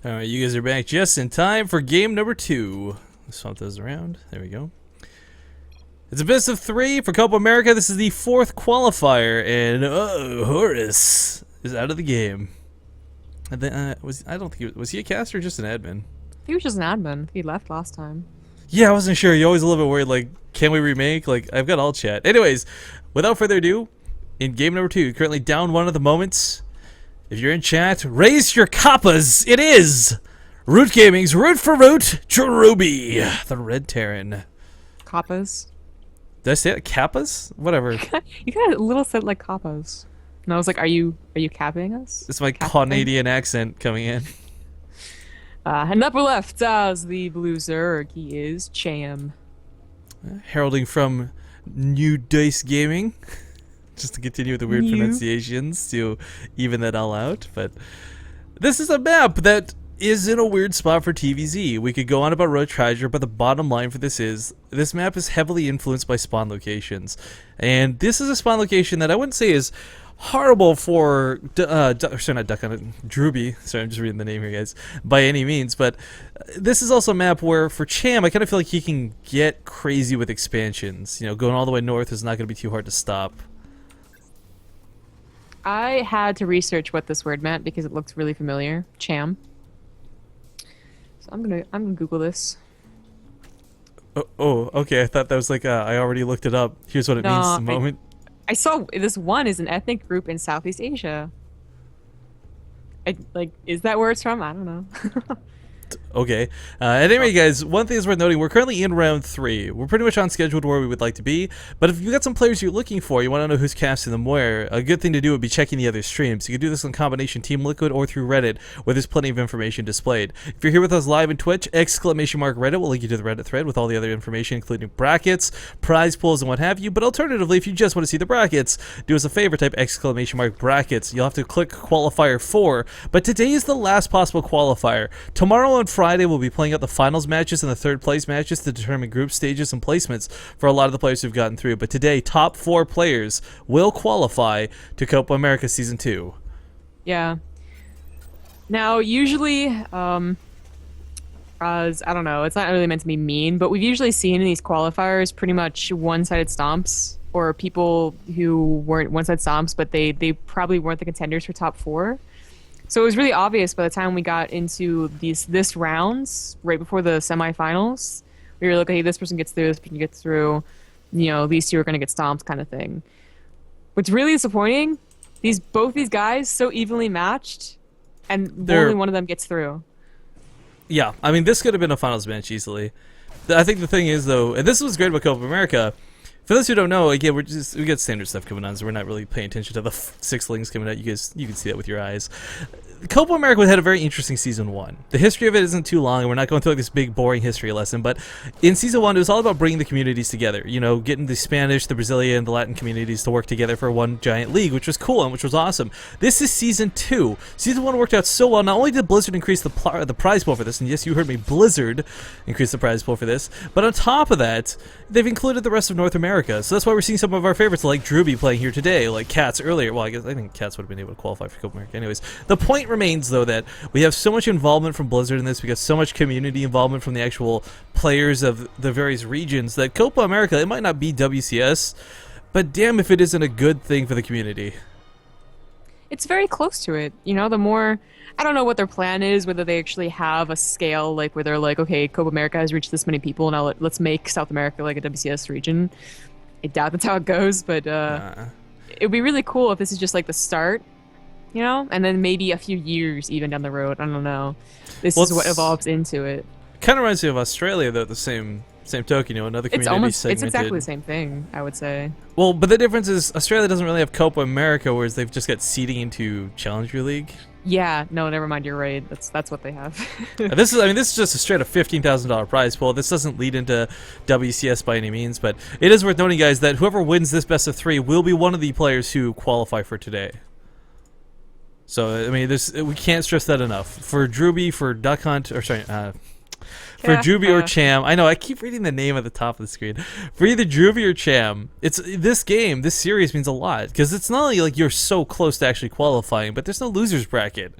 Alright, you guys are back just in time for game number 2. Let's swap those around. There we go. It's a best of 3 for Copa America. This is the 4th qualifier, and Horace is out of the game. And then, I don't think was he a caster or just an admin? He was just an admin. He left last time. Yeah, I wasn't sure. You're always a little bit worried, like, can we remake? Like, I've got all chat. Anyways, without further ado, in game number 2, currently down 1 at the moment. If you're in chat, raise your Copas. It is Root Gaming's Root for Root, Drewbie, the Red Terran. Coppas. Did I say that? Kappas? Whatever. You got a little set like coppas. And I was like, are you capping us? It's my Capping? Canadian accent coming in. And upper left as the blue Zerg, he is Cham. Heralding from New Dice Gaming. Just to continue with the weird pronunciations to even that all out. But this is a map that is in a weird spot for TVZ. We could go on about Road Treasure, but the bottom line for this is, this map is heavily influenced by spawn locations. And this is a spawn location that I wouldn't say is horrible for, Drewbie. Sorry, I'm just reading the name here, guys. By any means, but this is also a map where, for Cham, I kind of feel like he can get crazy with expansions. You know, going all the way north is not going to be too hard to stop. I had to research what this word meant because it looks really familiar. Cham. So I'm gonna Google this. Oh, okay. I thought that was like I already looked it up. Here's what it means at the moment. I saw this one is an ethnic group in Southeast Asia. Is that where it's from? I don't know. Okay. Anyway, guys, one thing is worth noting, we're currently in round 3. We're pretty much on schedule to where we would like to be, but if you've got some players you're looking for, you want to know who's casting them where, a good thing to do would be checking the other streams. You can do this in combination Team Liquid or through Reddit, where there's plenty of information displayed. If you're here with us live in Twitch, !Reddit will link you to the Reddit thread with all the other information, including brackets, prize pools, and what have you, but alternatively, if you just want to see the brackets, do us a favor, type !Brackets. You'll have to click qualifier 4, but today is the last possible qualifier. Tomorrow on Friday, we'll be playing out the finals matches and the third place matches to determine group stages and placements for a lot of the players who've gotten through. But today, top 4 players will qualify to Copa America Season 2. Yeah. Now, usually, as I don't know, it's not really meant to be mean, but we've usually seen in these qualifiers pretty much one-sided stomps, or people who weren't one-sided stomps, but they probably weren't the contenders for top 4. So it was really obvious by the time we got into this rounds, right before the semifinals, we were like, hey, this person gets through, this person gets through, you know, these two are going to get stomped kind of thing. What's really disappointing, both these guys so evenly matched, and only one of them gets through. Yeah, I mean, this could have been a finals match easily. I think the thing is, though, and this was great about Copa America, for those who don't know, again, we got standard stuff coming on, so we're not really paying attention to the sixlings coming out. You can see that with your eyes. Copa America had a very interesting Season 1. The history of it isn't too long, and we're not going through like this big, boring history lesson, but in Season 1, it was all about bringing the communities together. You know, getting the Spanish, the Brazilian, the Latin communities to work together for one giant league, which was cool and which was awesome. This is Season 2. Season 1 worked out so well. Not only did Blizzard increase the prize pool for this, and yes, you heard me, Blizzard increased the prize pool for this, but on top of that, they've included the rest of North America. So that's why we're seeing some of our favorites like Drewbie playing here today, like Cats earlier. Well, I think Cats would have been able to qualify for Copa America anyways. The point remains, though, that we have so much involvement from Blizzard in this, we got so much community involvement from the actual players of the various regions, that Copa America, it might not be WCS, but damn if it isn't a good thing for the community. It's very close to it. You know, the more... I don't know what their plan is, whether they actually have a scale, like, where they're like, okay, Copa America has reached this many people, now let's make South America like a WCS region. I doubt that's how it goes, but it'd be really cool if this is just like the start, you know, and then maybe a few years even down the road. I don't know. This is what evolves into it. Kind of reminds me of Australia, though. The same token, you know, another community segmented. It's exactly the same thing, I would say. Well, but the difference is Australia doesn't really have Copa America, whereas they've just got seeding into Challenger League. Yeah, no, never mind. You're right. That's what they have. This is just a straight up $15,000 prize pool. This doesn't lead into WCS by any means, but it is worth noting, guys, that whoever wins this best of 3 will be one of the players who qualify for today. So I mean, we can't stress that enough. For Drewbie, for Duck Hunt, or sorry, for Drewbie or Cham. I know, I keep reading the name at the top of the screen. For either Drewbie or Cham, this series means a lot, because it's not only like you're so close to actually qualifying, but there's no losers bracket.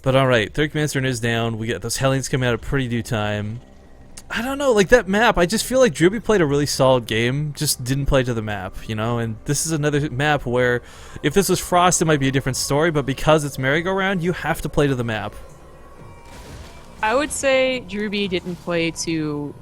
But alright, third command center is down. We get those Hellions coming out at pretty due time. I don't know, like that map, I just feel like Drewbie played a really solid game, just didn't play to the map, you know? And this is another map where, if this was Frost, it might be a different story, but because it's merry-go-round, you have to play to the map. I would say Drewbie didn't play to...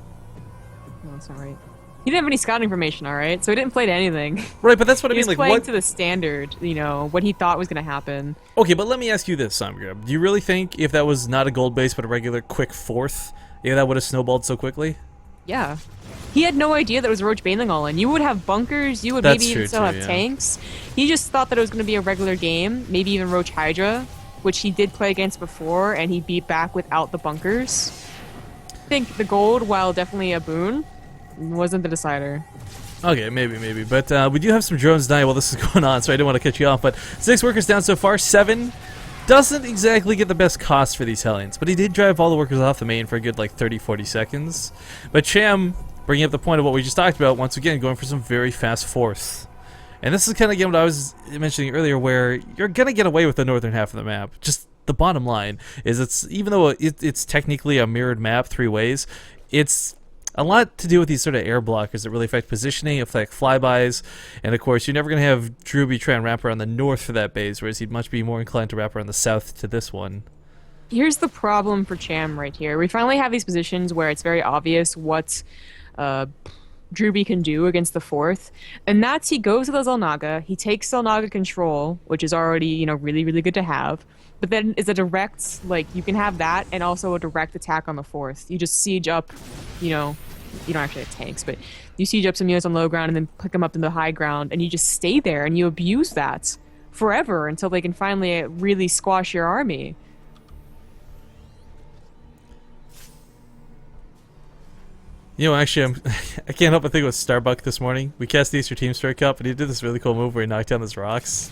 No, that's not right. He didn't have any scouting information, alright? So he didn't play to anything. Right, but that's what I mean, He was like, playing what... to the standard, you know, what he thought was going to happen. Okay, but let me ask you this, Samgrab. Do you really think if that was not a gold base, but a regular quick fourth, yeah, that would have snowballed so quickly? Yeah. He had no idea that it was Roach Baneling all in. You would have bunkers, you would That's maybe true even still too, have yeah. tanks. He just thought that it was going to be a regular game, maybe even Roach Hydra, which he did play against before, and he beat back without the bunkers. I think the gold, while definitely a boon, wasn't the decider. Okay, maybe. But we do have some drones dying while this is going on, so I didn't want to cut you off. But 6 workers down so far, 7. Doesn't exactly get the best cost for these Hellions, but he did drive all the workers off the main for a good like 30-40 seconds. But Cham, bringing up the point of what we just talked about, once again going for some very fast fourth. And this is kind of again what I was mentioning earlier, where you're gonna get away with the northern half of the map. Just the bottom line is, it's even though it's technically a mirrored map 3 ways, it's a lot to do with these sort of air blockers that really affect positioning, affect flybys, and of course you're never going to have Drewbie try and wrap around the north for that base, whereas he'd much be more inclined to wrap around the south to this one. Here's the problem for Cham right here. We finally have these positions where it's very obvious what Drewbie can do against the fourth, and that's he goes to the Zelnaga, he takes Zelnaga control, which is already, you know, really, really good to have, but then is a direct, like, you can have that and also a direct attack on the fourth. You just siege up, you know, you don't actually have tanks, but you siege up some units on low ground and then pick them up in the high ground, and you just stay there and you abuse that forever until they can finally really squash your army. You know, actually, I can't help but think it was Starbuck this morning. We cast the Easter Team Story Cup, and he did this really cool move where he knocked down those rocks.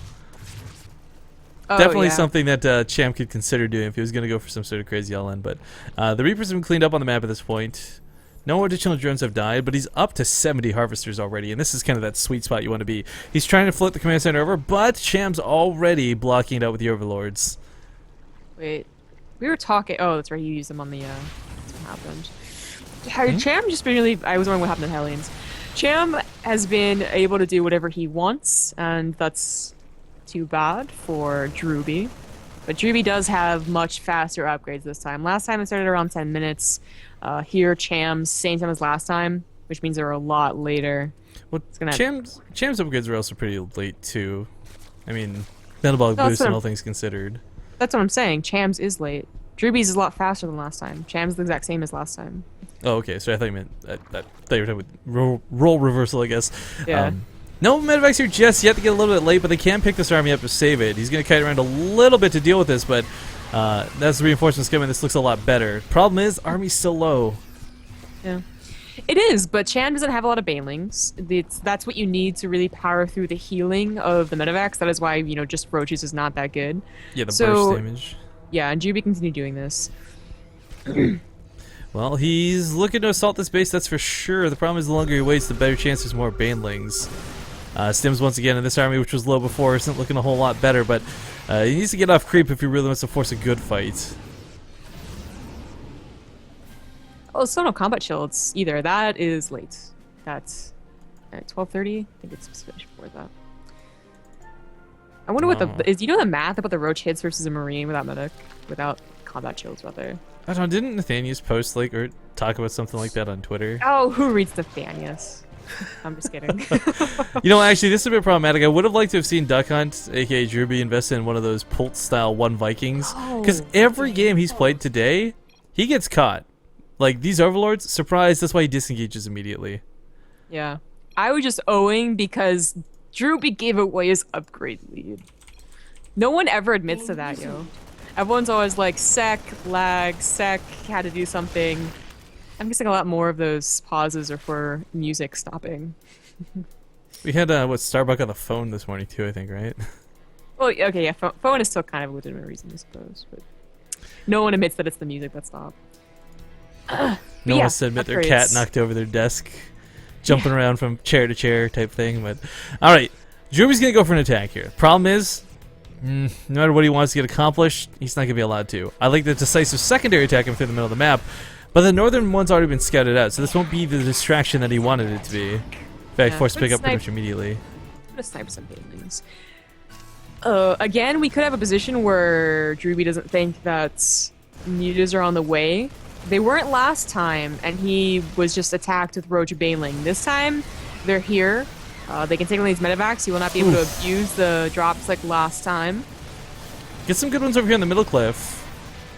Oh, Definitely yeah. something that Cham could consider doing if he was going to go for some sort of crazy all-in. But the Reapers have been cleaned up on the map at this point. No additional drones have died, but he's up to 70 Harvesters already, and this is kind of that sweet spot you want to be. He's trying to float the command center over, but Cham's already blocking it out with the Overlords. Wait, we were talking. Oh, that's right. You used them on the. That's what happened. Cham just really. I was wondering what happened to Hellions. Cham has been able to do whatever he wants, and that's too bad for Drewbie. But Drewbie does have much faster upgrades this time. Last time it started around 10 minutes. Here, Cham's same time as last time, which means they're a lot later. Well, Cham's upgrades are also pretty late too. I mean, metabolic boost and all things considered. That's what I'm saying. Cham's is late. Drewbie's is a lot faster than last time. Cham's the exact same as last time. Oh, okay. So I thought you meant that you were talking with role reversal, I guess. Yeah. No medevacs here just yet to get a little bit late, but they can pick this army up to save it. He's going to kite around a little bit to deal with this, but as the reinforcements come in, this looks a lot better. Problem is, army's still low. Yeah. It is, but Cham doesn't have a lot of banelings. That's what you need to really power through the healing of the medevacs. That is why, you know, just Roaches is not that good. Yeah, the burst damage. Yeah, and Drewbie continue doing this. Well, he's looking to assault this base, that's for sure. The problem is the longer he waits, the better chance there's more banelings. Stims once again in this army, which was low before, isn't looking a whole lot better, but he needs to get off creep if he really wants to force a good fight. Oh, still no combat shields either. That is late. That's at 12:30. I think it's finished before that. I wonder what the is. You know the math about the Roach hits versus a Marine without combat shields, rather. I don't know. Didn't Nathanius post like or talk about something like that on Twitter? Oh, who reads Nathanius? I'm just kidding. You know, actually, this is a bit problematic. I would have liked to have seen Duck Hunt, aka Drewbie, invest in one of those Pult-style 1 Vikings. Because every game he's played today, he gets caught. Like, these Overlords, surprise, that's why he disengages immediately. Yeah. I was just owing because Drewbie gave away his upgrade lead. No one ever admits to that, yo. Everyone's always like, sec, lag, sec, had to do something. I'm guessing a lot more of those pauses are for music stopping. We had, Starbuck on the phone this morning, too, I think, right? Well, okay, yeah, phone is still kind of a legitimate reason, I suppose. But no one admits that it's the music that stopped. No one wants to admit their cat knocked over their desk, jumping around from chair to chair type thing. But all right, Drewbie's gonna go for an attack here. Problem is, No matter what he wants to get accomplished, he's not going to be allowed to. I like the decisive secondary attack him through the middle of the map, but the northern one's already been scouted out, so this won't be the distraction that he wanted it to be. In fact, forced to pick up pretty much immediately. I'm gonna snipe some buildings. Again, we could have a position where Drewbie doesn't think that mutas are on the way. They weren't last time, and he was just attacked with Roach Baneling. This time, they're here. They can take on these medevacs. He will not be able to abuse the drops like last time. Get some good ones over here in the middle cliff.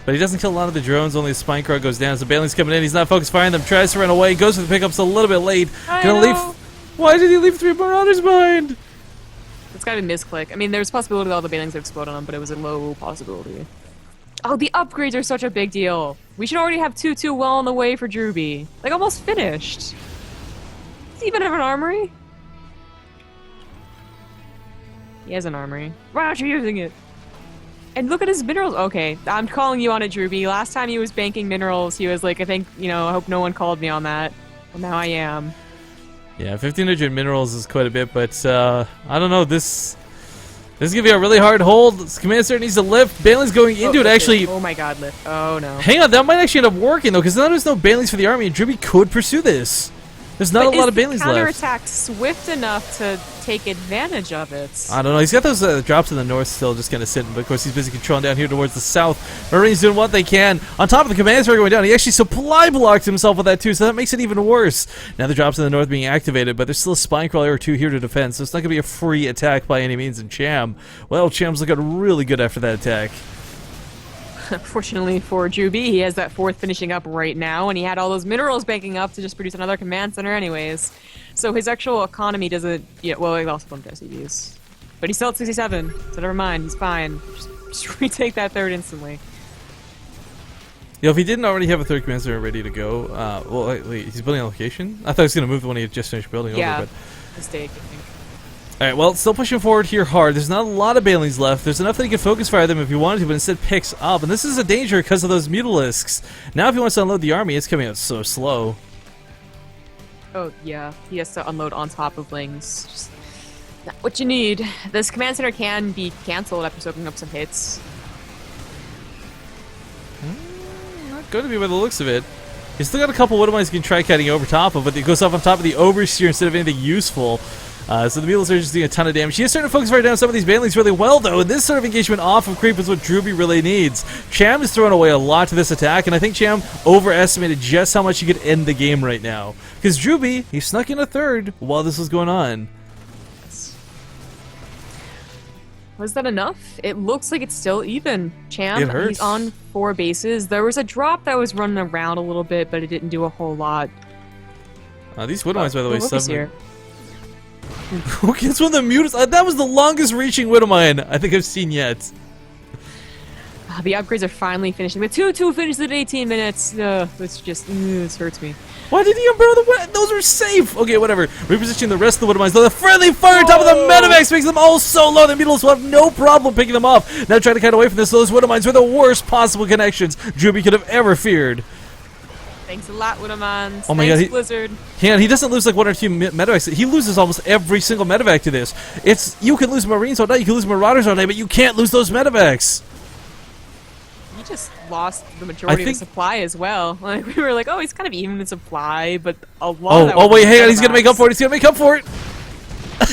But he doesn't kill a lot of the drones, only his spine crow goes down. So Bailing's coming in, he's not focused firing them, tries to run away, goes for the pickups a little bit late. Gonna leave. Why did he leave 3 Marauders behind? It's gotta be misclick. I mean, there's a possibility that all the Banelings would explode on him, but it was a low possibility. Oh, the upgrades are such a big deal. We should already have 2-2 well on the way for Drewbie. Like, almost finished. Does he even have an armory? He has an armory. Why aren't you using it? And look at his minerals. Okay, I'm calling you on it, Drewbie. Last time he was banking minerals, he was like, I think, you know, I hope no one called me on that. Well, now I am. Yeah, 1,500 minerals is quite a bit, but I don't know. This is gonna be a really hard hold. This command center needs to lift. Bailing's going into it. Actually, oh my God, lift. Oh no. Hang on, that might actually end up working though, because now there's no Bailings for the army, and Drewbie could pursue this. There's not a lot of Bailings left. Counterattack swift enough to take advantage of it. I don't know. He's got those drops in the north still, just kind of sitting, but of course he's busy controlling down here towards the south. Marines doing what they can. On top of the command center going down, he actually supply blocked himself with that too, so that makes it even worse. Now the drops in the north being activated, but there's still a spine crawler or 2 here to defend, so it's not going to be a free attack by any means in Cham. Well, Cham's looking really good after that attack. Fortunately for Drewbie, he has that 4th finishing up right now, and he had all those minerals banking up to just produce another command center anyways. So his actual economy doesn't... Yeah, well, he lost 1 SCVs. But he's still at 67, so never mind, he's fine. Just retake that 3rd instantly. You know, if he didn't already have a 3rd command center ready to go... well, wait, he's building a location? I thought he was going to move the one he had just finished building over, but... Mistake, I think. Alright, well, still pushing forward here hard. There's not a lot of Bailings left. There's enough that he can focus fire them if he wanted to, but instead picks up. And this is a danger because of those Mutalisks. Now if he wants to unload the army, it's coming out so slow. Oh, yeah. He has to unload on top of Lings. Just not what you need. This command center can be cancelled after soaking up some hits. Not going to be by the looks of it. He's still got a couple Woodmines he can try cutting over top of, but it goes off on top of the Overseer instead of anything useful. So the Mules are just doing a ton of damage. He is starting to focus right down some of these Banelings really well, though, and this sort of engagement off of creep is what Drewbie really needs. Cham is throwing away a lot to this attack, and I think Cham overestimated just how much he could end the game right now. Because Drewbie, he snuck in a 3rd while this was going on. Was that enough? It looks like it's still even. Cham, It hurts. He's on 4 bases. There was a drop that was running around a little bit, but it didn't do a whole lot. These Woodmines, by the way, here. Who gets one of the mutants? That was the longest reaching Widowmine I think I've seen yet. The upgrades are finally finishing. The 2-2 finished at 18 minutes. It's just, this hurts me. Why did he umbrella the Those are safe! Okay, whatever. Repositioning the rest of the Widowmines. Though the friendly fire on top of the Medivacs makes them all so low. The Mutals will have no problem picking them off. Now trying to cut away from this. Those Widowmines were the worst possible connections Drewbie could have ever feared. Thanks a lot, Widowmans. Oh my Thanks, God, Blizzard. He doesn't lose like 1 or 2 medevacs. He loses almost every single medevac to this. You can lose Marines all day, you can lose Marauders all day, but you can't lose those medevacs. He just lost the majority of the supply as well. Like, we were like, oh, he's kind of even in supply, but a lot of that wait, hang on, he's gonna make up for it. He's gonna make up for it.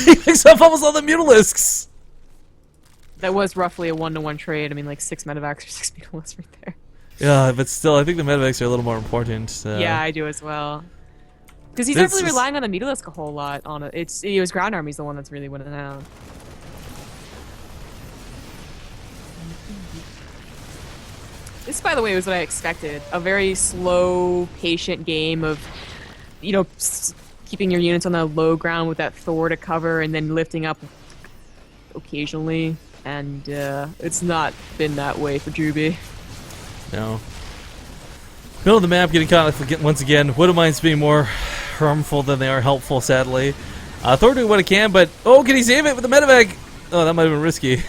He picks up almost all the Mutalisks. That was roughly a 1-to-1 trade. I mean, like 6 medevacs or 6 Mutalisks right there. Yeah, but still, I think the medevacs are a little more important. Yeah, I do as well. Because he's not really relying on the Mutalisk a whole lot on it. It was ground army's the one that's really winning out. This, by the way, was what I expected. A very slow, patient game of, you know, keeping your units on the low ground with that Thor to cover and then lifting up occasionally. And it's not been that way for Drewbie. No. Middle of the map getting caught once again. Widowmines being more harmful than they are helpful, sadly. Thor doing what he can, but can he save it with the medevac? Oh, that might have been risky.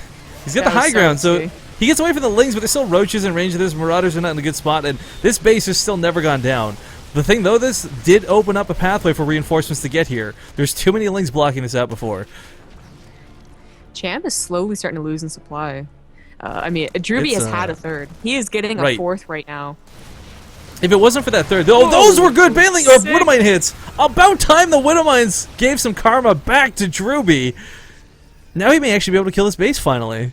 He's got the high ground, so he gets away from the Lings, but there's still roaches in range of this. Marauders are not in a good spot, and this base has still never gone down. The thing, though, this did open up a pathway for reinforcements to get here. There's too many Lings blocking this out before. Cham is slowly starting to lose in supply. I mean, Drewbie It's, has had a third. He is getting a right. fourth right now. If it wasn't for that third, oh, those were good baneling sick. Widowmine hits. About time the Widowmines gave some karma back to Drewbie. Now he may actually be able to kill his base finally.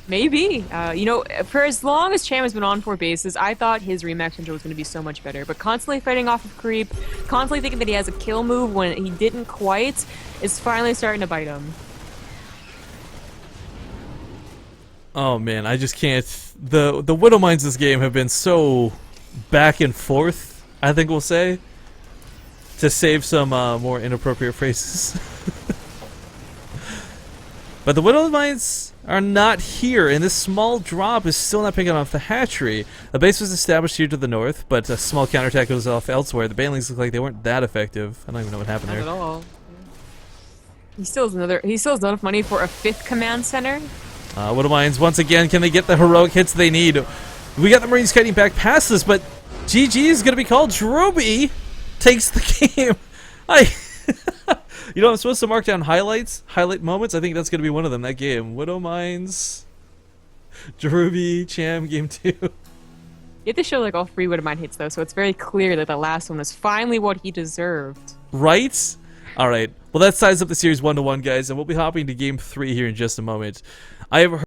Maybe. You know, for as long as Cham has been on 4 bases, I thought his remax control was going to be so much better. But constantly fighting off of creep, constantly thinking that he has a kill move when he didn't quite, is finally starting to bite him. Oh man, I just can't. The Widowmines this game have been so back and forth, I think we'll say, to save some more inappropriate phrases. But the Widowmines are not here, and this small drop is still not picking off the hatchery. The base was established here to the north, but a small counterattack goes off elsewhere. The banelings look like they weren't that effective. I don't even know what happened Not there. at all. He still has enough money for a 5th command center. Widowmines, once again, can they get the heroic hits they need? We got the Marines kiting back past this, but GG is going to be called. Drewbie takes the game. You know, I'm supposed to mark down highlight moments. I think that's going to be one of them, that game. Widowmines, Drewbie, Cham, game 2. You have to show like all 3 Widowmine hits though, so it's very clear that the last one was finally what he deserved. Right? Alright. Well, that ties up the series 1-1, guys, and we'll be hopping to game 3 here in just a moment. I have